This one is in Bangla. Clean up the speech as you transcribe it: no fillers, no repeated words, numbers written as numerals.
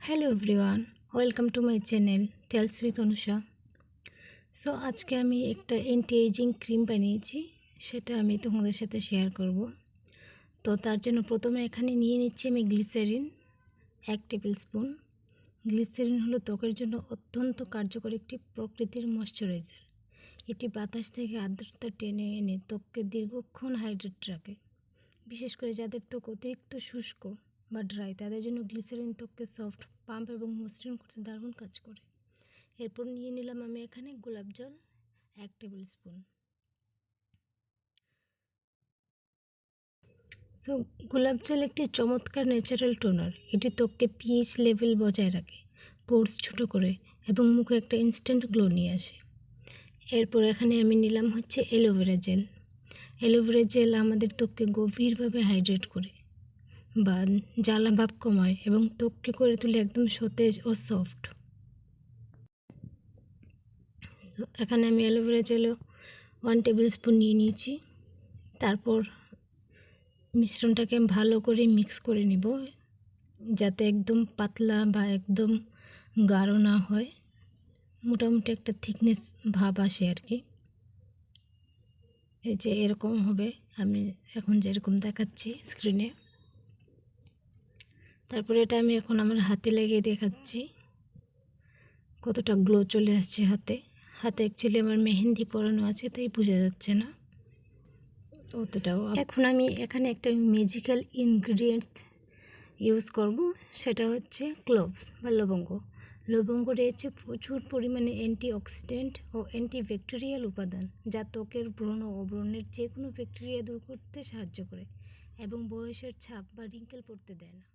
Hello everyone, welcome to my channel tales with Anusha. So আজকে আমি একটা অ্যান্টি এজিং ক্রিম বানিয়েছি, সেটা আমি তোমাদের সাথে শেয়ার করব। তো তার জন্য প্রথমে এখানে নিয়ে নিচ্ছি আমি গ্লিসারিন 1 টেবিল স্পুন। গ্লিসারিন হলো ত্বকের জন্য অত্যন্ত কার্যকর একটি প্রকৃতির ময়শ্চারাইজার। এটি বাতাস থেকে আর্দ্রতা টেনে এনে ত্বককে দীর্ঘক্ষণ হাইড্রেট রাখে। বিশেষ করে যাদের ত্বক অতিরিক্ত শুষ্ক বা ড্রাই, তাদের জন্য গ্লিসারিন ত্বককে সফট, পাম্প এবং মসৃণ করতে দারুণ কাজ করে। এরপর নিয়ে নিলাম আমি এখানে গোলাপ জল 1 টেবিল স্পুন। তো গোলাপ জল একটি চমৎকার ন্যাচারাল টোনার। এটি ত্বককে পিএইচ লেভেল বজায় রাখে, পোর্স ছোট করে এবং মুখে একটা ইনস্ট্যান্ট গ্লো নিয়ে আসে। এরপর এখানে আমি নিলাম হচ্ছে অ্যালোভেরা জেল। অ্যালোভেরা জেল আমাদের ত্বককে গভীরভাবে হাইড্রেট করে বা জ্বালা ভাব কমায় এবং ত্বককে করে তুলে একদম সতেজ ও সফট। এখানে আমি অ্যালোভেরা জেলও 1 টেবিল স্পুন নিয়ে নিয়েছি। তারপর মিশ্রণটাকে ভালো করে মিক্স করে নিব, যাতে একদম পাতলা বা একদম গাঢ় না হয়, মোটামুটি একটা থিকনেস ভাব আসে আর কি। এই যে এরকম হবে, আমি এখন যেরকম দেখাচ্ছি স্ক্রিনে। তারপরে এটা আমি এখন আমার হাতে লাগিয়ে দেখাচ্ছি কতটা গ্লো চলে আসছে হাতে। অ্যাকচুয়ালি আমার মেহেন্দি পরানো আছে, তাই বোঝা যাচ্ছে না অতটাও। এখন আমি এখানে একটা ম্যাজিক্যাল ইনগ্রিডিয়েন্টস ইউজ করব, সেটা হচ্ছে ক্লোভস বা লবঙ্গ। লবঙ্গ রয়েছে প্রচুর পরিমাণে অ্যান্টিঅক্সিডেন্ট ও অ্যান্টিব্যাকটেরিয়াল উপাদান, যা ত্বকের ব্রণ ও ব্রণের যে কোনো ব্যাকটেরিয়া দূর করতে সাহায্য করে এবং বয়সের ছাপ বা রিঙ্কেল পড়তে দেয় না।